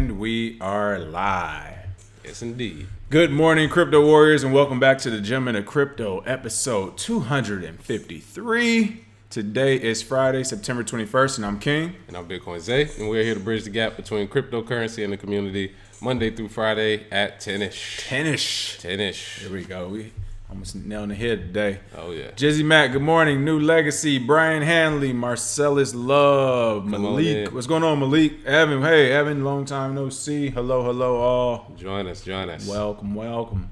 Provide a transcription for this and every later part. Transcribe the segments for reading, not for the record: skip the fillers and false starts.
And we are live. Yes, indeed. Good morning, Crypto Warriors, and welcome back to the Gentlemen of Crypto, episode 253. Today is Friday, September 21st, and I'm King. And I'm Bitcoin Zay, and we're here to bridge the gap between cryptocurrency and the community Monday through Friday at 10-ish. 10-ish. 10-ish. Here we go. We almost nailed the head today. Oh, yeah. Jizzy Matt, good morning. New Legacy, Brian Hanley, Marcellus Love, Malik. What's going on, Malik? Evan, hey, Evan, long time no see. Hello, hello, all. Join us, join us. Welcome, welcome.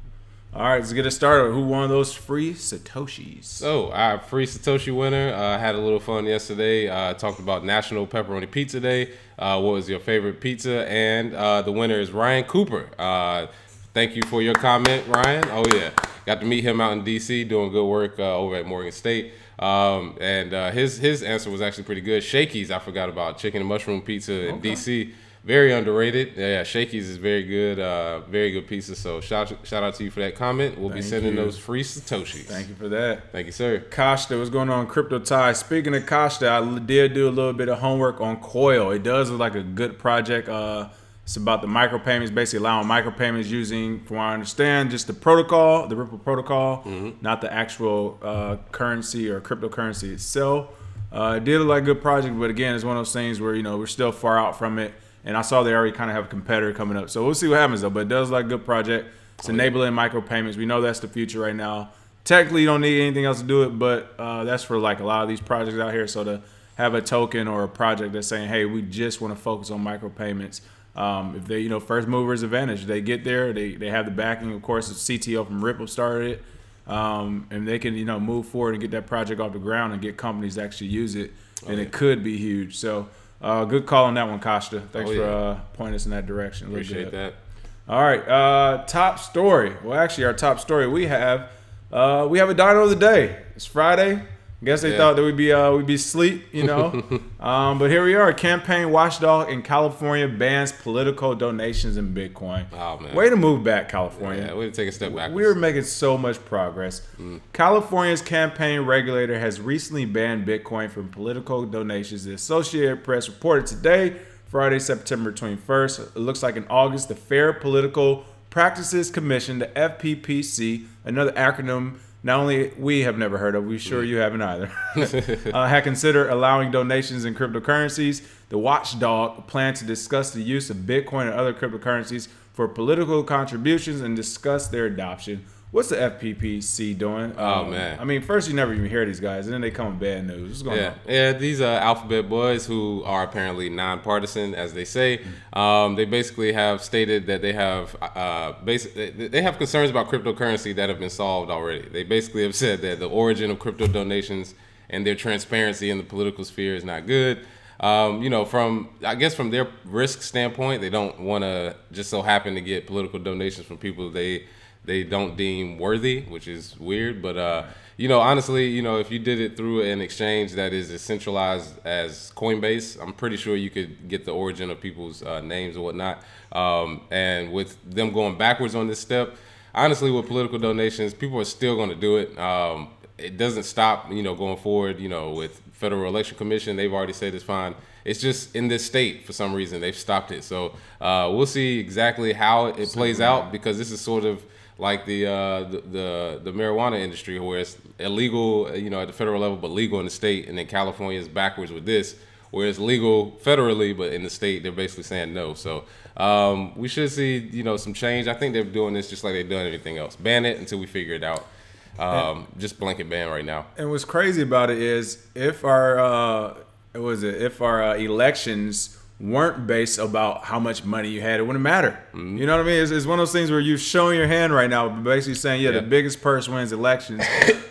All right, let's get it started. Who won those free Satoshis? So, our free Satoshi winner, had a little fun yesterday. Talked about National Pepperoni Pizza Day. What was your favorite pizza? And the winner is Ryan Cooper. Thank you for your comment, Ryan. Oh, yeah. Got to meet him out in D.C. doing good work over at Morgan State. His answer was actually pretty good. Shakey's, I forgot about. Chicken and mushroom pizza in D.C. Very underrated. Yeah, Shakey's is very good pizza. So shout out to you for that comment. We'll be sending those free Satoshis. Thank you for that. Thank you, sir. Kashta, what's going on, Crypto Tie? Speaking of Kashta, I did do a little bit of homework on Coil. It does look like a good project. It's about the micropayments, basically allowing micropayments using, from what I understand, just the protocol, the Ripple protocol, not the actual currency or cryptocurrency itself. It did look like a good project, but again, it's one of those things where, you know, we're still far out from it. And I saw they already kind of have a competitor coming up. So we'll see what happens, though. But it does look like a good project. It's enabling micropayments. We know that's the future right now. Technically, you don't need anything else to do it, but that's for like a lot of these projects out here. So to have a token or a project that's saying, hey, we just want to focus on micropayments. If they, you know, first movers advantage, they get there. They have the backing. Of course, the CTO from Ripple started it. And they can, you know, move forward and get that project off the ground and get companies to actually use it. And it could be huge. So good call on that one, Kashta. Thanks for pointing us in that direction. Appreciate that. All right, top story. Well, actually, our top story we have a dino of the day. It's Friday. I guess they thought that we'd be asleep, you know. But here we are. Campaign watchdog in California bans political donations in Bitcoin. Oh, man. Way to move back, California. Yeah, way to take a step back. We were making so much progress. California's campaign regulator has recently banned Bitcoin from political donations. The Associated Press reported today, Friday, September 21st. It looks like in August, the Fair Political Practices Commission, the FPPC, another acronym not only we have never heard of, we're sure you haven't either, had considered allowing donations in cryptocurrencies. The watchdog planned to discuss the use of Bitcoin and other cryptocurrencies for political contributions and discuss their adoption. What's the FPPC doing? Oh, man. I mean, first you never even hear these guys, and then they come with bad news. What's going on? Yeah, these alphabet boys who are apparently nonpartisan, as they say. They basically have stated that they have they have concerns about cryptocurrency that have been solved already. They basically have said that the origin of crypto donations and their transparency in the political sphere is not good. You know, from their risk standpoint, they don't want to just so happen to get political donations from people they don't deem worthy, which is weird. But, you know, honestly, you know, if you did it through an exchange that is as centralized as Coinbase, I'm pretty sure you could get the origin of people's names and whatnot. And with them going backwards on this step, honestly, with political donations, people are still going to do it. It doesn't stop, you know, going forward, you know, with Federal Election Commission. They've already said it's fine. It's just in this state, for some reason, they've stopped it. So we'll see exactly how it plays out, because this is sort of like the marijuana industry, where it's illegal, you know, at the federal level, but legal in the state. And then California is backwards with this, where it's legal federally, but in the state, they're basically saying no. So we should see, you know, some change. I think they're doing this just like they've done everything else. Ban it until we figure it out. Just blanket ban right now. And what's crazy about it is if our elections weren't based about how much money you had, it wouldn't matter. You know what I mean? It's one of those things where you're showing your hand right now, basically saying, the biggest purse wins elections.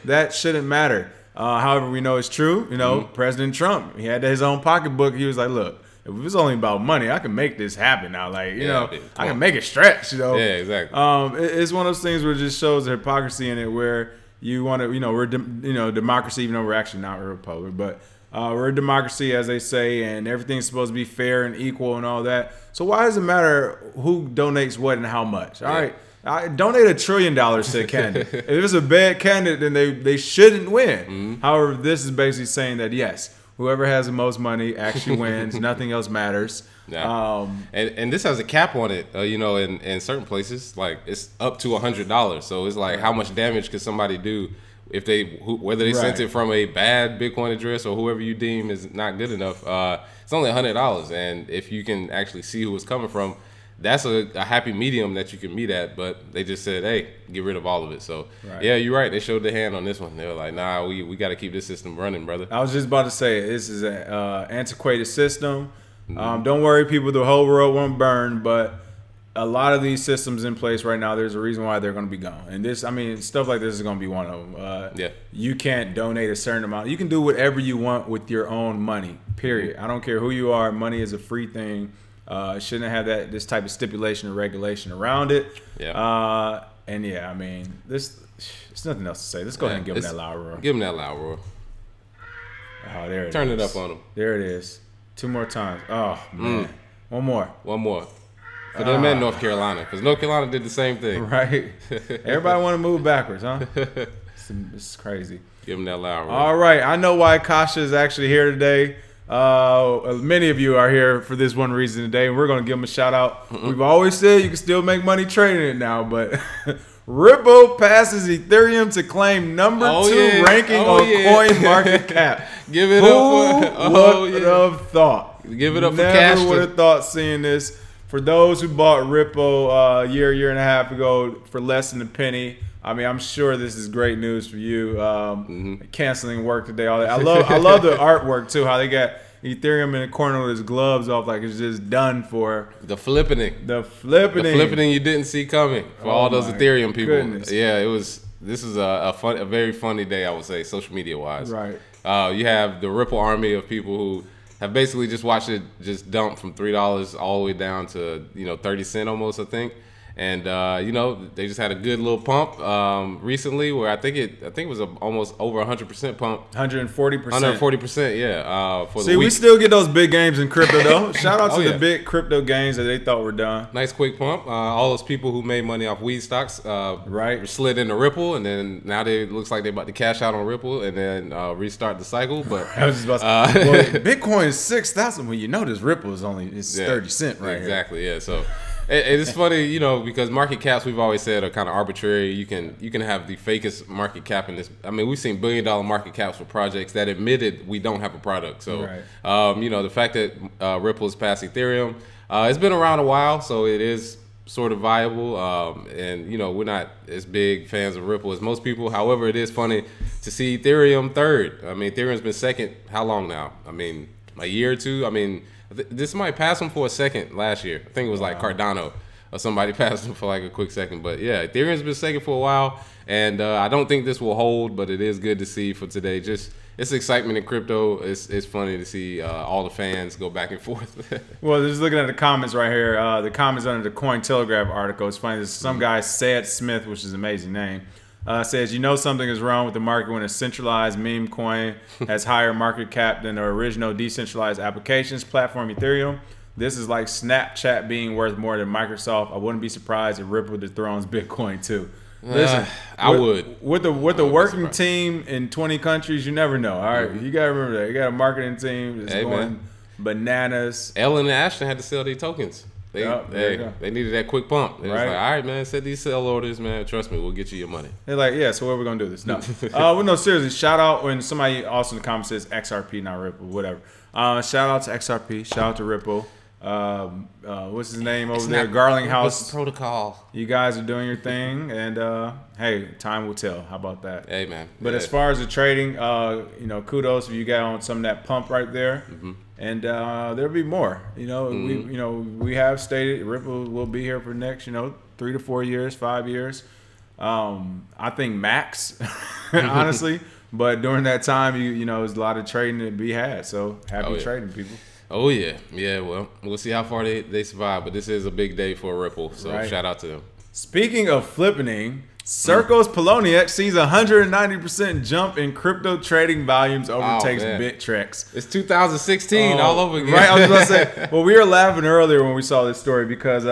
That shouldn't matter. However, we know it's true. You know, President Trump, he had his own pocketbook. He was like, look, if it was only about money, I can make this happen now. Like, you know, I can make it stretch, you know. Yeah, exactly. It's one of those things where it just shows the hypocrisy in it, where you want to, you know, we're, democracy, even though we're actually not a republic, but we're a democracy, as they say, and everything's supposed to be fair and equal and all that. So why does it matter who donates what and how much? All right, I donate $1 trillion to a candidate. If it's a bad candidate, then they shouldn't win. However, this is basically saying that, yes, whoever has the most money actually wins. Nothing else matters. Yeah. And this has a cap on it, you know, in certain places, like it's up to $100. So it's like, how much damage could somebody do if whether they sent it from a bad Bitcoin address or whoever you deem is not good enough. It's only $100, and if you can actually see who it's coming from, that's a happy medium that you can meet at. But they just said, hey, get rid of all of it. So yeah, you're right. They showed the hand on this one. They were like, nah, we got to keep this system running, brother. I was just about to say, this is an antiquated system. Don't worry, people, the whole world won't burn, but a lot of these systems in place right now, there's a reason why they're going to be gone. And this, I mean, stuff like this is going to be one of them. You can't donate a certain amount. You can do whatever you want with your own money, period. I don't care who you are. Money is a free thing. It shouldn't have this type of stipulation or regulation around it. And yeah, I mean, there's nothing else to say. Let's go ahead and give him that loud roar. Give him that loud roar. Oh, there it is. Turn it up on him. There it is. 2 more times. Oh, man. One more. One more. For them in North Carolina, because North Carolina did the same thing. Right. Everybody want to move backwards, huh? This is crazy. Give them that loud roll. All right. I know why Kasha is actually here today. Many of you are here for this one reason today, and we're going to give them a shout out. We've always said you can still make money trading it now, but Ripple passes Ethereum to claim number 2 ranking on coin market cap. Give it up. Who would have thought? Give it up for Cash. Never would have thought seeing this. For those who bought Ripple a year and a half ago for less than a penny, I mean, I'm sure this is great news for you. Canceling work today, all that. I love the artwork too. How they got Ethereum in the corner with his gloves off, like it's just done for the flippening. The flippening you didn't see coming for all those Ethereum people. Goodness. Yeah, it was. This is a very funny day, I would say, social media wise. Right. You have the Ripple army of people who have basically just watched it just dump from $3 all the way down to 30 cents almost, I think. And they just had a good little pump recently, where I think it was almost over 100% pump. 140%. 140%, yeah. For See, we still get those big games in crypto though. Shout out to the big crypto gains that they thought were done. Nice quick pump. All those people who made money off weed stocks, slid into Ripple, and then now it looks like they're about to cash out on Ripple and then restart the cycle. But I was just about to say, well, Bitcoin is 6,000. Well, you know this Ripple is only 30 cents right exactly, here. Yeah. So. It's funny, because market caps, we've always said, are kind of arbitrary. You can have the fakest market cap in this. I mean, we've seen $1 billion market caps for projects that admitted we don't have a product. So, the fact that Ripple is past Ethereum, it's been around a while, so it is sort of viable. And we're not as big fans of Ripple as most people. However, it is funny to see Ethereum third. I mean, Ethereum's been second. How long now? I mean, a year or two. I mean. This might pass him for a second last year. I think it was like Cardano or somebody passed him for like a quick second. But yeah, Ethereum's been second for a while, and I don't think this will hold, but it is good to see for today. Just it's excitement in crypto. It's funny to see all the fans go back and forth. Well, just looking at the comments right here, the comments under the Cointelegraph article. It's funny. There's some guy, Sad Smith, which is an amazing name. Says, something is wrong with the market when a centralized meme coin has higher market cap than the original decentralized applications platform Ethereum. This is like Snapchat being worth more than Microsoft. I wouldn't be surprised if Ripple dethrones Bitcoin too. Listen, I would. With the working team in 20 countries, you never know. All right, you gotta remember that. You got a marketing team that's going bananas. Ellen and Ashton had to sell their tokens. They needed that quick pump. They was like, all right, man, set these sell orders, man. Trust me, we'll get you your money. They're like, yeah, so what are we going to do this? No. Well, no, seriously, shout out when somebody also in the comments says XRP, not Ripple, whatever. Shout out to XRP. Shout out to Ripple. What's his name over there? Garlinghouse. Protocol. You guys are doing your thing, and hey, time will tell. How about that? Hey, man. But as far as the trading, kudos if you got on some of that pump right there. And there'll be more. We have stated Ripple will be here for the next 3 to 4 years, 5 years. I think max, honestly. But during that time, there's a lot of trading to be had. So happy trading, people. Oh yeah, yeah. Well, we'll see how far they survive. But this is a big day for Ripple. So shout out to them. Speaking of flipping. Circle's Poloniex sees a 190% jump in crypto trading volumes, overtakes Bittrex. It's 2016 all over again. Right, I was going to say, well, we were laughing earlier when we saw this story because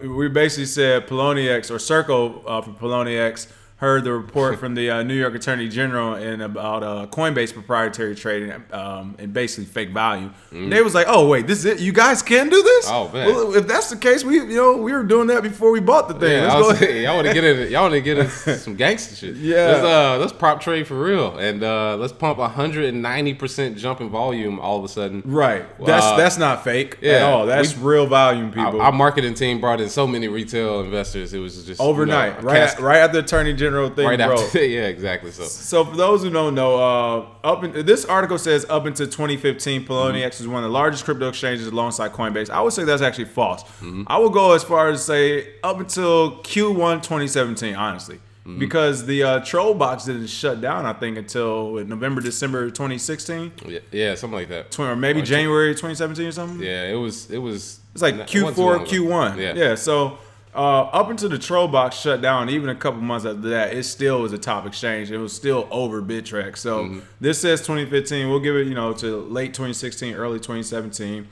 we basically said Poloniex, or Circle for Poloniex, heard the report from the New York Attorney General and about Coinbase proprietary trading and basically fake value. They was like, "Oh wait, this is it? You guys can do this? Oh man, well, if that's the case, we were doing that before we bought the thing. Yeah, y'all want to get in? Y'all want to get in some gangster shit? Yeah, let's prop trade for real, and let's pump 190% jump in volume all of a sudden. Right, that's not fake at all. That's real volume, people. Our marketing team brought in so many retail investors. It was just overnight, right at the Attorney General thing, right bro. After, yeah, exactly. So for those who don't know, this article says up until 2015, Poloniex was one of the largest crypto exchanges alongside Coinbase. I would say that's actually false. I would go as far as say up until Q1 2017, honestly, because the troll box didn't shut down. I think until November, December 2016. Yeah, something like that. Or maybe January 2017 or something. Yeah, it was. It's like Q4, Q1. Yeah. So. Up until the troll box shut down, even a couple months after that, it still was a top exchange. It was still over Bittrex. So this says 2015. We'll give it, to late 2016, early 2017.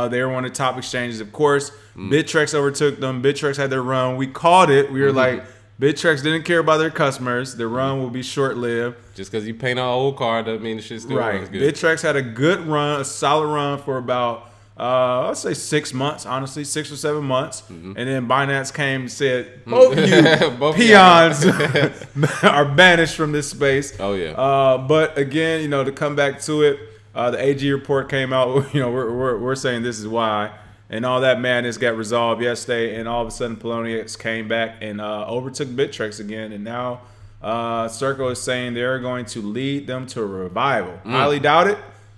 They were one of the top exchanges, of course. Bittrex overtook them. Bittrex had their run. We called it. We were like, Bittrex didn't care about their customers. Their run will be short-lived. Just because you paint an old car doesn't mean the shit still runs good. Bittrex had a good run, a solid run for about I'd say 6 months, honestly, 6 or 7 months. And then Binance came and said, both of you peons are banished from this space. Oh, yeah. But again, to come back to it, the AG report came out. We're saying this is why. And all that madness got resolved yesterday. And all of a sudden, Poloniex came back and overtook Bittrex again. And now Circle is saying they're going to lead them to a revival. Highly doubt it.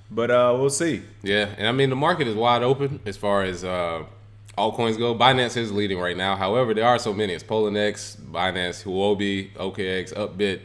But we'll see. Yeah, and I mean, the market is wide open as far as altcoins go. Binance is leading right now. However, there are so many. It's Poloniex, Binance, Huobi, OKX, Upbit,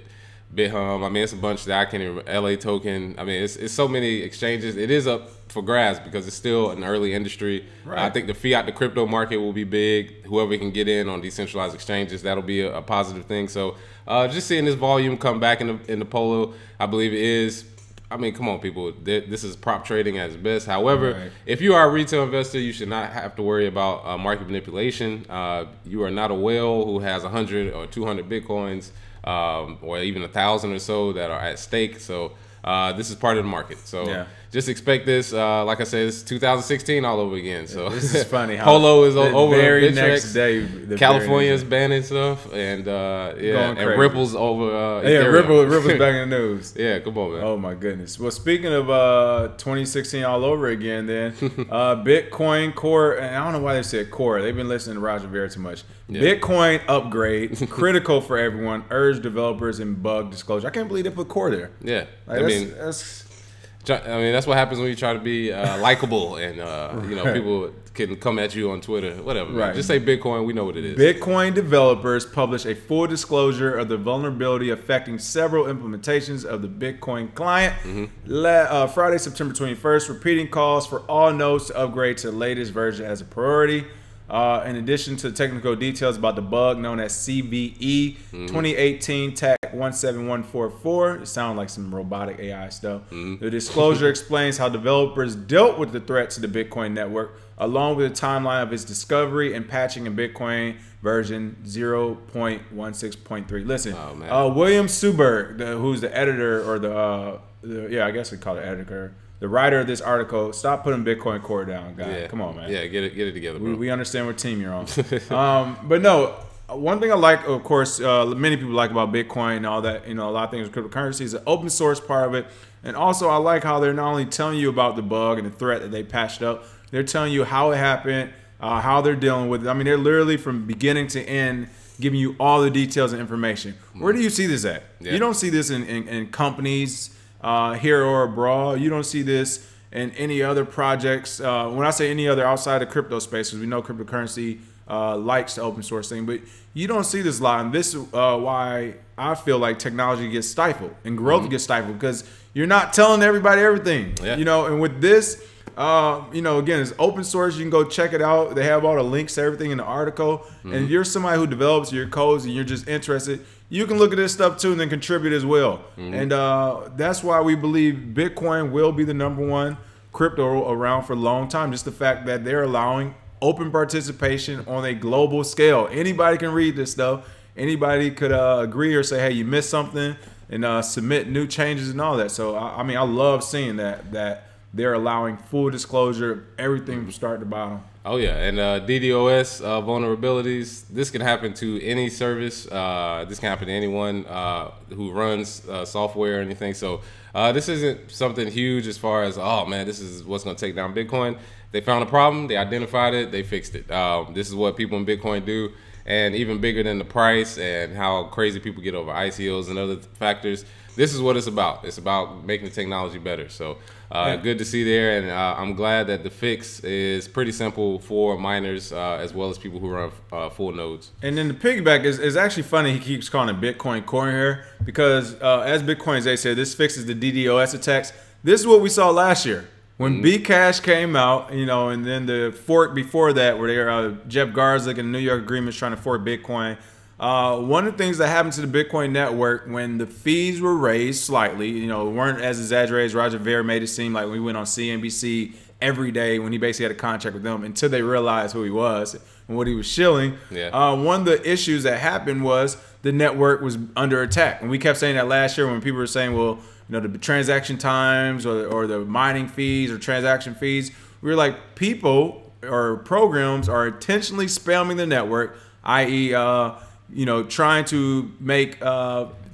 BitHum. I mean, it's a bunch that I can't even remember. LA Token. I mean, it's so many exchanges. It is up for grabs because it's still an early industry. Right. I think the fiat, the crypto market will be big. Whoever can get in on decentralized exchanges, that'll be a positive thing. So just seeing this volume come back in the Polo, I believe it is. I mean, come on, people. This is prop trading at its best. However, if you are a retail investor, you should not have to worry about market manipulation. You are not a whale who has 100 or 200 Bitcoins or even 1,000 or so that are at stake. So this is part of the market. So just expect this. Like I said, it's 2016 all over again. So this is funny. How Polo is over. Very next day, California's banning stuff, and and Ripple's over. Ripple's back in the news. Yeah, come on, man. Oh my goodness. Well, speaking of 2016 all over again, then Bitcoin Core, and I don't know why they said Core. They've been listening to Roger Ver too much. Bitcoin upgrade critical for everyone. Urge developers and bug disclosure. I can't believe they put Core there. Yeah, that's what happens when you try to be likable and people can come at you on Twitter, whatever. Right. Just say Bitcoin. We know what it is. Bitcoin developers publish a full disclosure of the vulnerability affecting several implementations of the Bitcoin client. Friday, September 21st, repeating calls for all nodes to upgrade to the latest version as a priority. In addition to technical details about the bug known as CVE 2018 TAC 17144, it sounds like some robotic AI stuff. The disclosure explains how developers dealt with the threat to the Bitcoin network, along with the timeline of its discovery and patching in Bitcoin version 0.16.3. Listen, William Suberg, who's the editor or I guess we call it editor, the writer of this article, stop putting Bitcoin Core down, guy. Yeah. Come on, man. Yeah, get it together, bro. We understand what team you're on. But no, one thing I like, of course, many people like about Bitcoin and all that, a lot of things with cryptocurrency is the open source part of it. And also I like how they're not only telling you about the bug and the threat that they patched up, they're telling you how it happened, how they're dealing with it. I mean, they're literally from beginning to end giving you all the details and information. Where do you see this at? You don't see this in companies here or abroad. You don't see this in any other projects. When I say any other outside of crypto space, because we know cryptocurrency likes the open source thing, but you don't see this a lot. And this is why I feel like technology gets stifled and growth gets stifled, because you're not telling everybody everything. And with this, again, it's open source. You can go check it out. They have all the links to everything in the article. And if you're somebody who develops your codes and you're just interested, you can look at this stuff too and then contribute as well. And that's why we believe Bitcoin will be the #1 crypto around for a long time. Just the fact that they're allowing open participation on a global scale. Anybody can read this stuff. anybody could agree or say, hey, you missed something, and submit new changes and all that. So I mean, I love seeing that they're allowing full disclosure of everything from start to bottom. Oh yeah, and DDoS vulnerabilities. This can happen to any service. This can happen to anyone who runs software or anything. So this isn't something huge as far as, oh man, this is what's going to take down Bitcoin. They found a problem, they identified it, they fixed it. This is what people in Bitcoin do. And even bigger than the price and how crazy people get over ICOs and other factors, this is what it's about. It's about making the technology better. So good to see there, and I'm glad that the fix is pretty simple for miners as well as people who run full nodes. And then the piggyback is actually funny. He keeps calling it Bitcoin Core here because as Bitcoin, they said, this fixes the DDoS attacks. This is what we saw last year. When Bcash came out, you know, and then the fork before that, where they were Jeff Garzik and the New York Agreement trying to fork Bitcoin. One of the things that happened to the Bitcoin network when the fees were raised slightly, you know, weren't as exaggerated as Roger Ver made it seem like we went on CNBC every day when he basically had a contract with them until they realized who he was and what he was shilling. Yeah. One of the issues that happened was the network was under attack. And we kept saying that last year when people were saying, well, you know, the transaction times or the mining fees or transaction fees, we were like, people or programs are intentionally spamming the network, i.e., you know, trying to make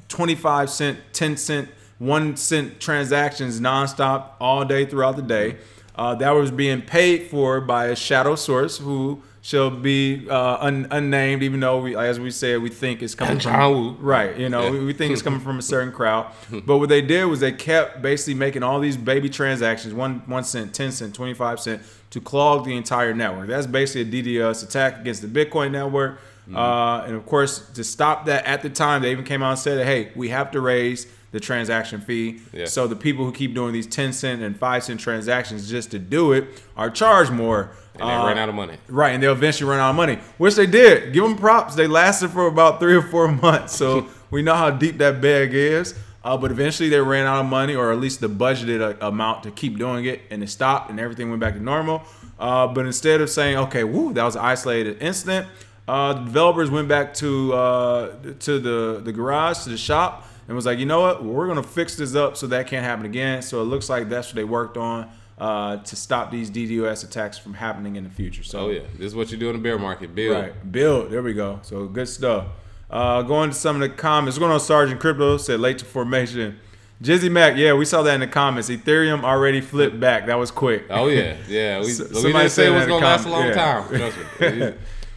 25 cent, 10 cent, 1 cent transactions nonstop all day throughout the day. That was being paid for by a shadow source who shall be unnamed, even though, as we said, we think it's coming from, right, you know, we think it's coming from a certain crowd. But what they did was they kept basically making all these baby transactions, 1 cent, 10 cent, 25 cent, to clog the entire network. That's basically a DDoS attack against the Bitcoin network. And of course, to stop that at the time, they even came out and said, hey, we have to raise the transaction fee. Yeah. So the people who keep doing these 10 cent and 5 cent transactions just to do it are charged more. And they run out of money. Right, and they'll eventually run out of money, which they did. Give them props. They lasted for about 3 or 4 months. So we know how deep that bag is. But eventually they ran out of money, or at least the budgeted amount to keep doing it, and it stopped and everything went back to normal. But instead of saying, okay, woo, that was an isolated incident, the developers went back to the garage, to the shop, and was like, you know what, we're going to fix this up so that can't happen again. So it looks like that's what they worked on to stop these DDoS attacks from happening in the future. So, oh yeah, this is what you do in the bear market. Build. Right, build. There we go. So good stuff. Going to some of the comments. Going on Sergeant Crypto, said late to formation. Jizzy Mac, yeah, we saw that in the comments. Ethereum already flipped back. That was quick. Oh yeah, yeah. We didn't say it was gonna last a long time. Trust me.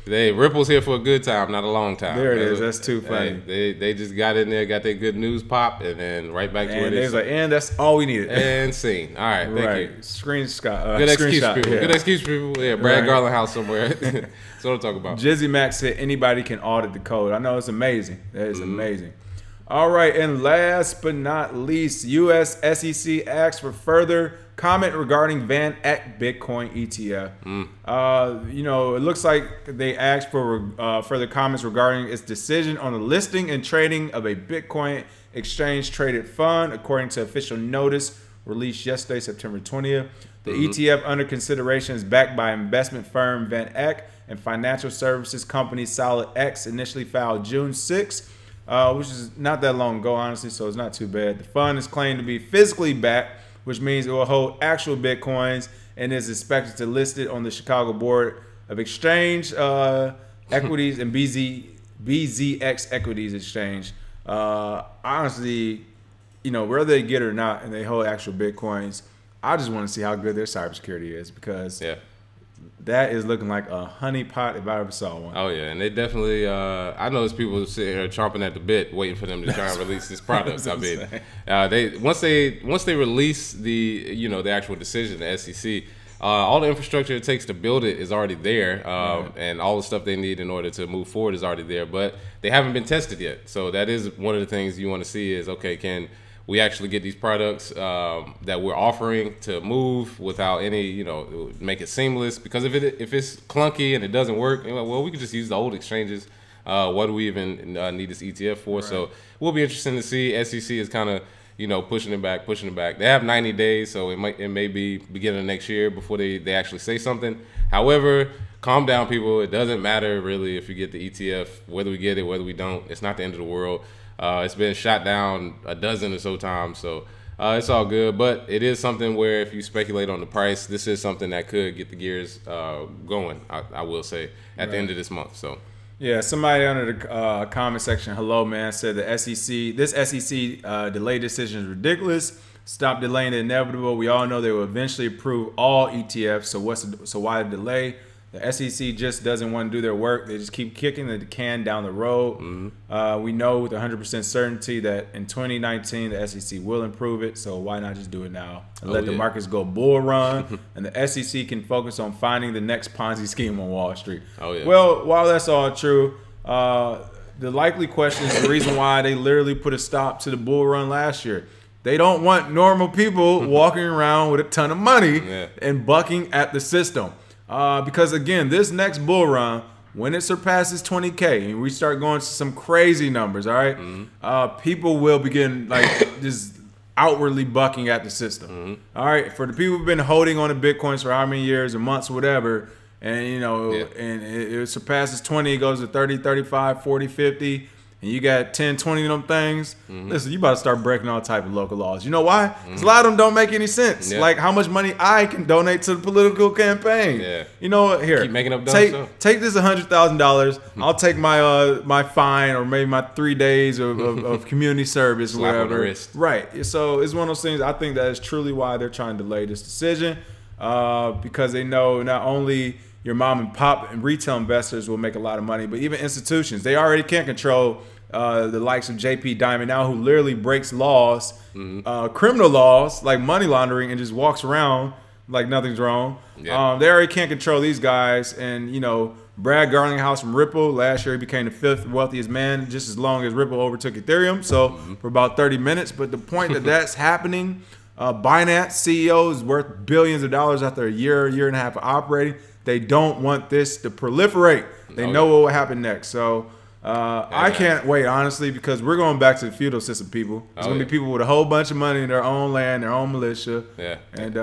Ripple's here for a good time, not a long time. There it is. That's too funny. They just got in there, got their good news pop, and then right back to where they was like, and that's all we needed. And scene. All right, thank you. Screenshot. Good excuse, people. Yeah. Good excuse, people. Yeah, Brad Garland house somewhere. That's what I'm talking about. Jizzy Mac said anybody can audit the code. I know, it's amazing. That is amazing. All right, and last but not least, U.S. SEC asks for further comment regarding Van Eck Bitcoin ETF. You know, it looks like they asked for further comments regarding its decision on the listing and trading of a Bitcoin exchange-traded fund, according to official notice released yesterday, September 20th. The ETF under consideration is backed by investment firm Van Eck and financial services company Solid X, initially filed June 6th. Which is not that long ago, honestly, so it's not too bad. The fund is claimed to be physically backed, which means it will hold actual Bitcoins and is expected to list it on the Chicago Board of Exchange Equities and BZX Equities Exchange. Honestly, you know, whether they get it or not and they hold actual Bitcoins, I just want to see how good their cybersecurity is, because that is looking like a honeypot if I ever saw one. Oh yeah, and they definitely. I know there's people sitting here chomping at the bit, waiting for them to try and release this product. I mean, they once they release the actual decision, the SEC, all the infrastructure it takes to build it is already there, and all the stuff they need in order to move forward is already there. But they haven't been tested yet, so that is one of the things you want to see is, okay, can we actually get these products that we're offering to move without any, make it seamless? Because if it's clunky and it doesn't work, well, we could just use the old exchanges. What do we even need this ETF for? Right. So we'll be interesting to see. SEC is kind of, pushing it back. They have 90 days, so it may be beginning of next year before they actually say something. However, calm down, people. It doesn't matter really if you get the ETF, whether we get it, whether we don't. It's not the end of the world. It's been shot down a dozen or so times, so it's all good. But it is something where if you speculate on the price, this is something that could get the gears going, I will say, at the end of this month. So. Yeah, somebody under the comment section, hello man, said the this SEC delay decision is ridiculous. Stop delaying the inevitable. We all know they will eventually approve all ETFs. So why the delay? The SEC just doesn't want to do their work. They just keep kicking the can down the road. We know with 100% certainty that in 2019 the SEC will improve it. So why not just do it now and let the markets go bull run, and the SEC can focus on finding the next Ponzi scheme on Wall Street. Well, while that's all true, the likely question is the reason why they literally put a stop to the bull run last year. They don't want normal people walking around with a ton of money and bucking at the system. Because again, this next bull run, when it surpasses 20K and we start going to some crazy numbers, all right, people will begin like just outwardly bucking at the system. All right, for the people who've been holding on to Bitcoins for how many years or months or whatever, and you know, and it surpasses 20, it goes to 30, 35, 40, 50. And you got 10, 20 of them things, listen, you about to start breaking all type of local laws. You know why? Because a lot of them don't make any sense. Like how much money I can donate to the political campaign. You know what? Here, keep making up take this $100,000. I'll take my my fine or maybe my 3 days of community service or whatever. Right. So it's one of those things. I think that is truly why they're trying to delay this decision, because they know not only your mom and pop and retail investors will make a lot of money, but even institutions, they already can't control the likes of JP Diamond now, who literally breaks laws, criminal laws like money laundering, and just walks around like nothing's wrong. They already can't control these guys. And you know, Brad Garlinghouse from Ripple, last year he became the 5th wealthiest man, just as long as Ripple overtook Ethereum. So for about 30 minutes. But the point that that's happening, Binance CEO is worth billions of dollars after a year and a half of operating. They don't want this to proliferate. They know what will happen next. So I can't wait, honestly, because we're going back to the feudal system, people. It's going to be people with a whole bunch of money in their own land, their own militia. And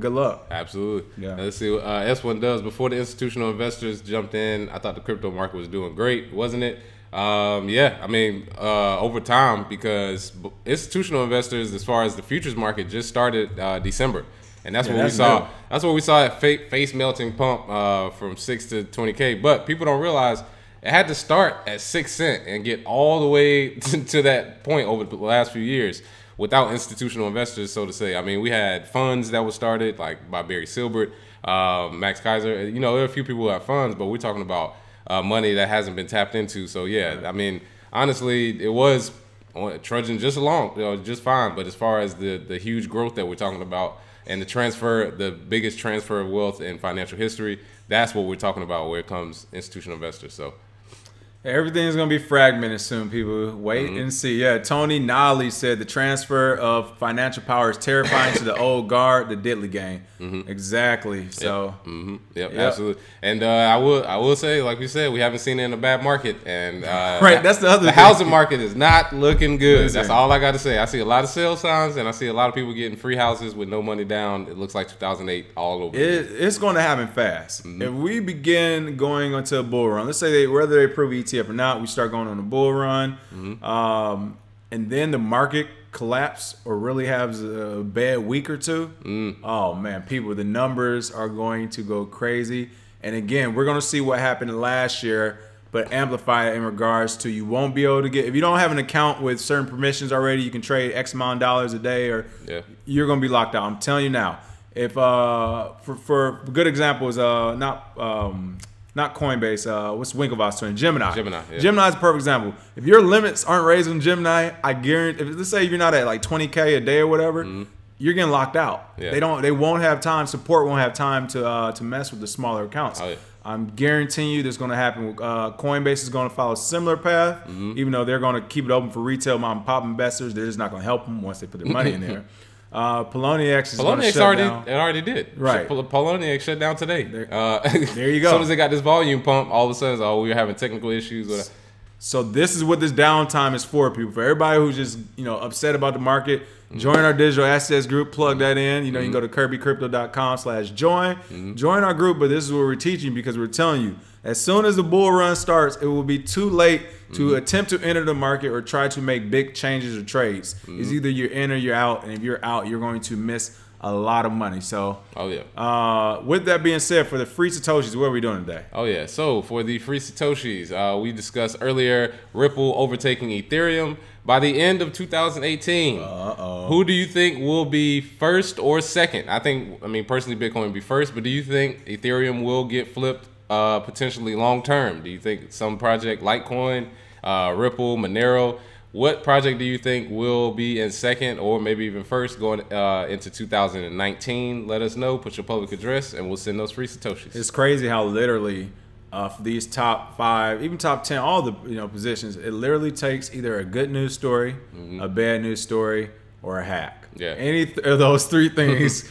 good luck. Absolutely. Let's see what S1 does. Before the institutional investors jumped in, I thought the crypto market was doing great, wasn't it? I mean, over time, because institutional investors, as far as the futures market, just started December. And that's what we saw. That's what we saw at face melting pump from 6 to 20K. But people don't realize it had to start at 6 cents and get all the way to that point over the last few years without institutional investors, so to say. I mean, we had funds that were started like by Barry Silbert, Max Kaiser. You know, there are a few people who have funds, but we're talking about money that hasn't been tapped into. So yeah, I mean, honestly, it was trudging just along, you know, just fine. But as far as the huge growth that we're talking about, and the biggest transfer of wealth in financial history, that's what we're talking about where it comes institutional investors. So everything's going to be fragmented soon, people. Wait and see. Yeah, Tony Nolly said the transfer of financial power is terrifying to the old guard, the diddly gang. Exactly. So, absolutely. And I will say, like we said, we haven't seen it in a bad market. And that's the other thing. Housing market is not looking good. That's all I got to say. I see a lot of sale signs, and I see a lot of people getting free houses with no money down. It looks like 2008 all over. It's going to happen fast. If we begin going onto a bull run, let's say whether they approve ETF or not, we start going on a bull run, and then the market collapse or really has a bad week or two. Oh man, people, the numbers are going to go crazy. And again, we're going to see what happened last year, but amplify it in regards to you won't be able to get, if you don't have an account with certain permissions already, you can trade X amount of dollars a day, or you're going to be locked out. I'm telling you now. If for good examples, not Coinbase, what's Winklevoss doing? Gemini. Gemini is a perfect example. If your limits aren't raised on Gemini, I guarantee, let's say you're not at like 20K a day or whatever, you're getting locked out. They won't have time, support won't have time to mess with the smaller accounts. I'm guaranteeing you this is going to happen. Coinbase is going to follow a similar path, even though they're going to keep it open for retail mom and pop investors. They're just not going to help them once they put their money in there. Poloniex is going to shut down. It already did. Right. Poloniex shut down today. There you go. As soon as they got this volume pump, all of a sudden, we're having technical issues. So this is what this downtime is for, people. For everybody who's just, upset about the market, join our digital assets group. Plug that in. You can go to KRBEcrypto.com/join. Join our group. But this is what we're teaching, because we're telling you, as soon as the bull run starts, it will be too late to attempt to enter the market or try to make big changes or trades. It's either you're in or you're out. And if you're out, you're going to miss a lot of money. So, with that being said, for the free Satoshis, what are we doing today? Oh, yeah. So, for the free Satoshis, we discussed earlier Ripple overtaking Ethereum by the end of 2018. Who do you think will be first or second? I mean, personally, Bitcoin will be first, but do you think Ethereum will get flipped potentially long term? Do you think some project, Litecoin, Ripple, Monero, what project do you think will be in second or maybe even first going into 2019? Let us know. Put your public address, and we'll send those free Satoshis. It's crazy how literally these top 5, even top 10, all the positions, it literally takes either a good news story, a bad news story, or a hack. Yeah. Any of those 3 things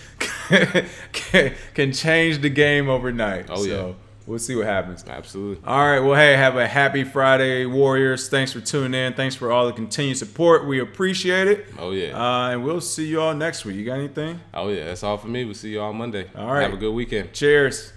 can change the game overnight. Oh, yeah. We'll see what happens. Absolutely. All right. Well, hey, have a happy Friday, Warriors. Thanks for tuning in. Thanks for all the continued support. We appreciate it. Oh, yeah. And we'll see you all next week. You got anything? Oh, yeah. That's all for me. We'll see you all Monday. All right. Have a good weekend. Cheers.